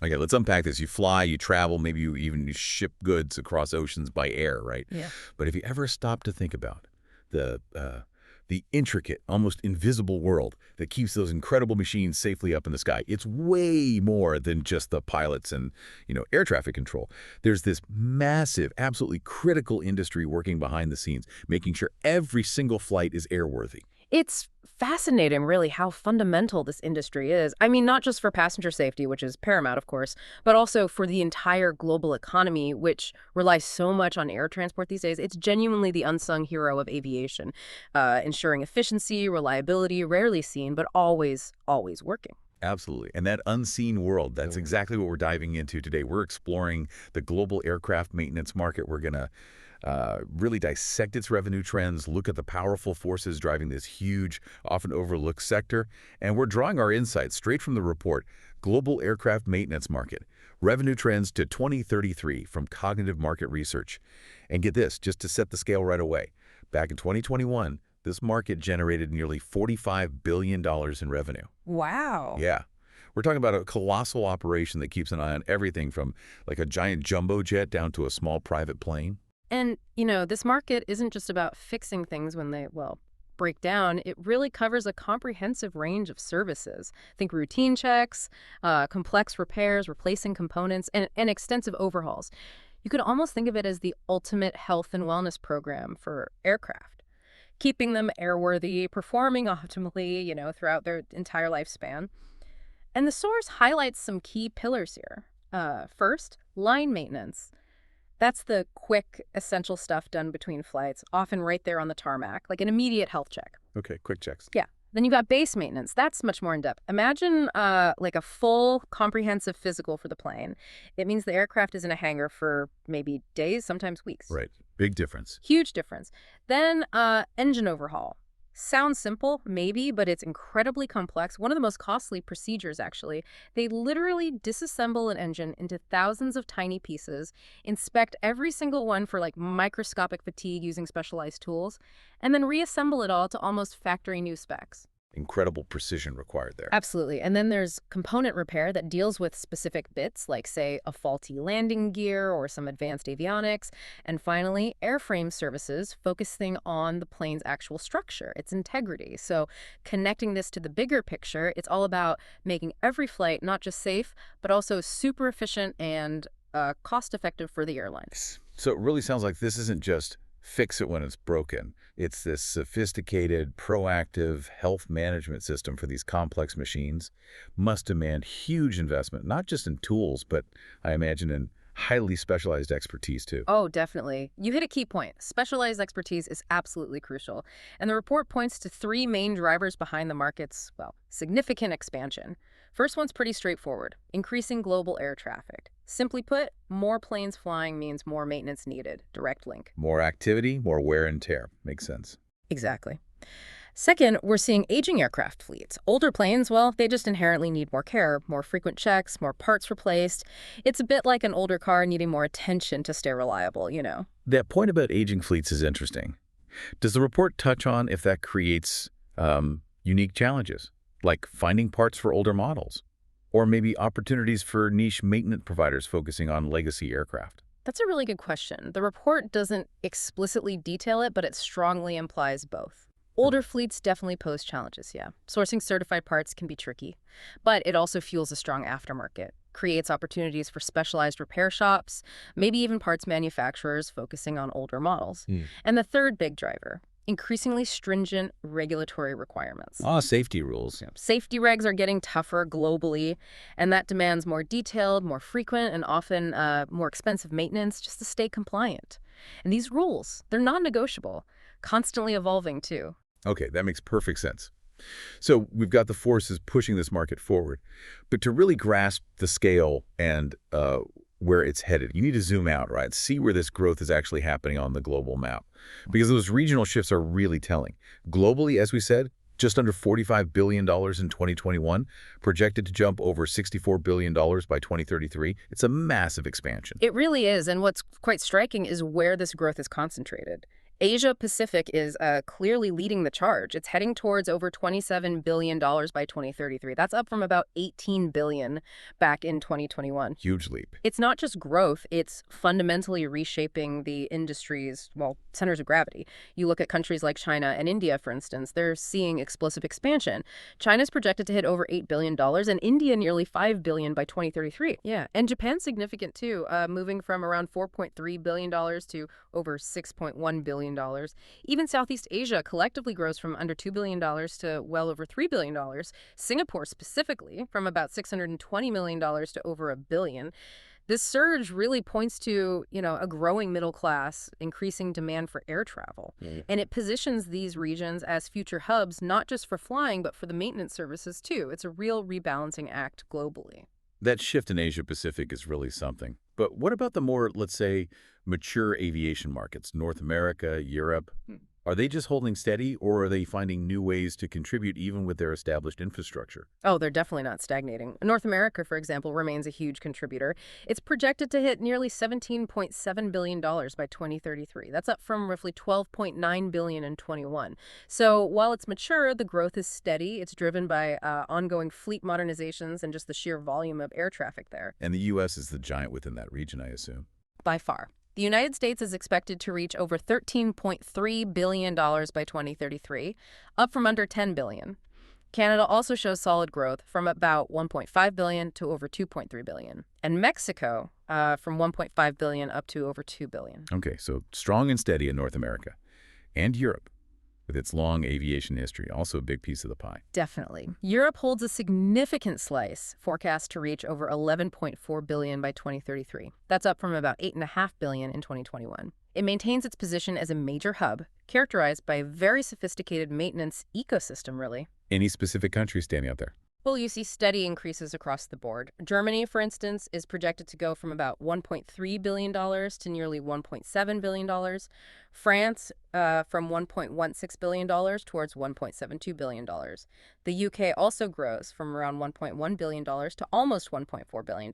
Okay, let's unpack this. You fly, you travel, maybe you even ship goods across oceans by air, right? Yeah. But if you ever stop to think about the uh, the intricate, almost invisible world that keeps those incredible machines safely up in the sky, it's way more than just the pilots and, air traffic control. There's this massive, absolutely critical industry working behind the scenes, making sure every single flight is airworthy. It's fascinating, really, how fundamental this industry is. I mean, not just for passenger safety, which is paramount, of course, but also for the entire global economy, which relies so much on air transport these days. It's genuinely the unsung hero of aviation, ensuring efficiency, reliability, rarely seen, but always, always working. Absolutely. And that unseen world, that's exactly what we're diving into today. We're exploring the global aircraft maintenance market. We're going to really dissect its revenue trends, look at the powerful forces driving this huge, often overlooked sector, and we're drawing our insights straight from the report, Global Aircraft Maintenance Market, Revenue Trends to 2033 from Cognitive Market Research. And get this, just to set the scale right away, back in 2021, this market generated nearly $45 billion in revenue. Wow. Yeah. We're talking about a colossal operation that keeps an eye on everything from like a giant jumbo jet down to a small private plane. And, this market isn't just about fixing things when they, well, break down. It really covers a comprehensive range of services. Think routine checks, complex repairs, replacing components, and extensive overhauls. You could almost think of it as the ultimate health and wellness program for aircraft, keeping them airworthy, performing optimally, throughout their entire lifespan. And the source highlights some key pillars here. First, line maintenance. That's the quick, essential stuff done between flights, often right there on the tarmac, like an immediate health check. Okay, quick checks. Yeah. Then you've got base maintenance. That's much more in-depth. Imagine like a full, comprehensive physical for the plane. It means the aircraft is in a hangar for maybe days, sometimes weeks. Right. Big difference. Huge difference. Then engine overhaul. Sounds simple, maybe, but it's incredibly complex. One of the most costly procedures, actually. They literally disassemble an engine into thousands of tiny pieces, inspect every single one for like microscopic fatigue using specialized tools, and then reassemble it all to almost factory new specs. Incredible precision required there. Absolutely. And then there's component repair that deals with specific bits, like, say, a faulty landing gear or some advanced avionics. And finally, airframe services, focusing on the plane's actual structure, its integrity. So connecting this to the bigger picture, it's all about making every flight not just safe, but also super efficient and cost-effective for the airlines. So it really sounds like this isn't just fix it when it's broken. It's this sophisticated, proactive health management system for these complex machines. Must demand huge investment, not just in tools, but I imagine in highly specialized expertise too. Oh, definitely. You hit a key point. Specialized expertise is absolutely crucial. And the report points to three main drivers behind the market's, well, significant expansion. First one's pretty straightforward: increasing global air traffic. Simply put, more planes flying means more maintenance needed. Direct link. More activity, more wear and tear. Makes sense. Exactly. Second, we're seeing aging aircraft fleets. Older planes, well, they just inherently need more care, more frequent checks, more parts replaced. It's a bit like an older car needing more attention to stay reliable. That point about aging fleets is interesting. Does the report touch on if that creates unique challenges, like finding parts for older models? Or maybe opportunities for niche maintenance providers focusing on legacy aircraft? That's a really good question. The report doesn't explicitly detail it, but it strongly implies both. Older fleets definitely pose challenges, yeah. Sourcing certified parts can be tricky, but it also fuels a strong aftermarket, creates opportunities for specialized repair shops, maybe even parts manufacturers focusing on older models. And the third big driver: increasingly stringent regulatory requirements. Safety rules. Safety regs are getting tougher globally, and that demands more detailed, more frequent, and often more expensive maintenance just to stay compliant. And these rules, they're non-negotiable, constantly evolving too. Okay, that makes perfect sense. So we've got the forces pushing this market forward. But to really grasp the scale and where it's headed, you need to zoom out, right? See where this growth is actually happening on the global map. Because those regional shifts are really telling. Globally, as we said, just under $45 billion in 2021, projected to jump over $64 billion by 2033. It's a massive expansion. It really is, and what's quite striking is where this growth is concentrated. Asia Pacific is clearly leading the charge. It's heading towards over $27 billion by 2033. That's up from about $18 billion back in 2021. Huge leap. It's not just growth, it's fundamentally reshaping the industry's, well, centers of gravity. You look at countries like China and India, for instance, they're seeing explosive expansion. China's projected to hit over $8 billion and India nearly $5 billion by 2033. Yeah, and Japan's significant too, moving from around $4.3 billion to over $6.1 billion. Even Southeast Asia collectively grows from under $2 billion to well over $3 billion. Singapore specifically from about $620 million to over $1 billion. This surge really points to, a growing middle class, increasing demand for air travel. And it positions these regions as future hubs, not just for flying, but for the maintenance services too. It's a real rebalancing act globally. That shift in Asia Pacific is really something. But what about the more, let's say, mature aviation markets, North America, Europe? Are they just holding steady, or are they finding new ways to contribute even with their established infrastructure? Oh, they're definitely not stagnating. North America, for example, remains a huge contributor. It's projected to hit nearly $17.7 billion by 2033. That's up from roughly $12.9 billion in 21. So while it's mature, the growth is steady. It's driven by ongoing fleet modernizations and just the sheer volume of air traffic there. And the U.S. is the giant within that region, I assume. By far. The United States is expected to reach over $13.3 billion by 2033, up from under $10 billion. Canada also shows solid growth from about $1.5 billion to over $2.3 billion. And Mexico from $1.5 billion up to over $2 billion. Okay, so strong and steady in North America. And Europe, with its long aviation history, also a big piece of the pie. Definitely. Europe holds a significant slice, forecast to reach over $11.4 billion by 2033. That's up from about $8.5 billion in 2021. It maintains its position as a major hub, characterized by a very sophisticated maintenance ecosystem, really. Any specific country standing out there? Well, you see steady increases across the board. Germany, for instance, is projected to go from about $1.3 billion to nearly $1.7 billion. France from $1.16 billion towards $1.72 billion. The UK also grows from around $1.1 billion to almost $1.4 billion.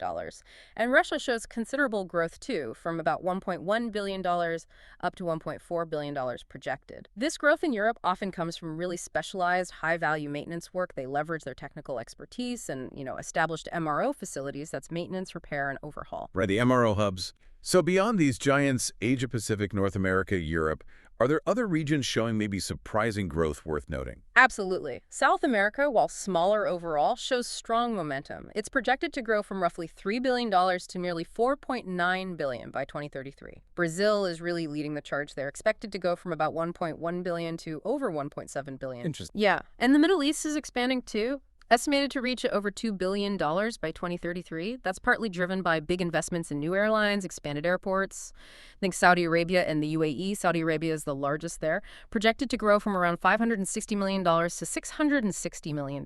And Russia shows considerable growth too, from about $1.1 billion up to $1.4 billion projected. This growth in Europe often comes from really specialized, high-value maintenance work. They leverage their technical expertise and, established MRO facilities, that's maintenance, repair, and overhaul. Right, the MRO hubs. So beyond these giants, Asia Pacific, North America, Europe, are there other regions showing maybe surprising growth worth noting? Absolutely. South America, while smaller overall, shows strong momentum. It's projected to grow from roughly $3 billion to nearly $4.9 billion by 2033. Brazil is really leading the charge there, expected to go from about $1.1 billion to over $1.7 billion. Interesting. Yeah, and the Middle East is expanding too. Estimated to reach over $2 billion by 2033. That's partly driven by big investments in new airlines, expanded airports. I think Saudi Arabia and the UAE, Saudi Arabia is the largest there, projected to grow from around $560 million to $660 million.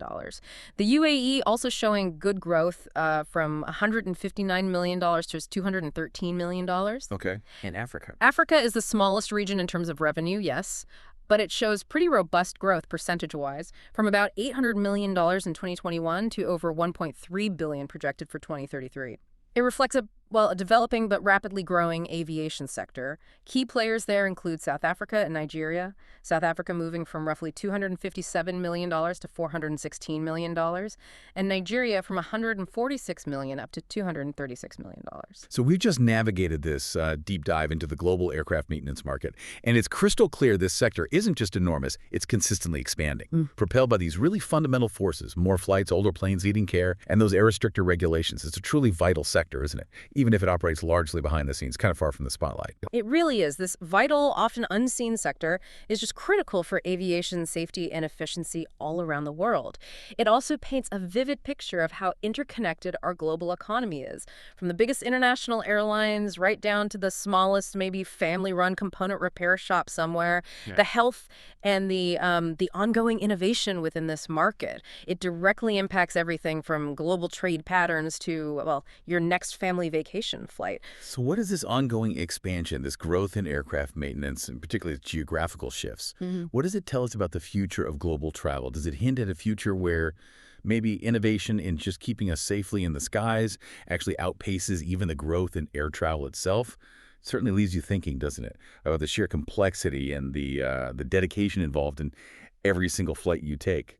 The UAE also showing good growth from $159 million to $213 million. Okay. And Africa? Africa is the smallest region in terms of revenue, yes, but it shows pretty robust growth percentage-wise, from about $800 million in 2021 to over $1.3 billion projected for 2033. It reflects a developing but rapidly growing aviation sector. Key players there include South Africa and Nigeria. South Africa moving from roughly $257 million to $416 million, and Nigeria from $146 million up to $236 million. So we've just navigated this deep dive into the global aircraft maintenance market, and it's crystal clear this sector isn't just enormous, it's consistently expanding, propelled by these really fundamental forces, more flights, older planes needing care, and those air restrictor regulations. It's a truly vital sector, isn't it? Even if it operates largely behind the scenes, kind of far from the spotlight. It really is. This vital, often unseen sector is just critical for aviation safety and efficiency all around the world. It also paints a vivid picture of how interconnected our global economy is, from the biggest international airlines right down to the smallest, maybe family-run component repair shop somewhere. Yeah. The health and the ongoing innovation within this market. It directly impacts everything from global trade patterns to, your next family vacation flight. So what is this ongoing expansion, this growth in aircraft maintenance, and particularly geographical shifts? What does it tell us about the future of global travel? Does it hint at a future where maybe innovation in just keeping us safely in the skies actually outpaces even the growth in air travel itself? Certainly leaves you thinking, doesn't it? About the sheer complexity and the dedication involved in every single flight you take.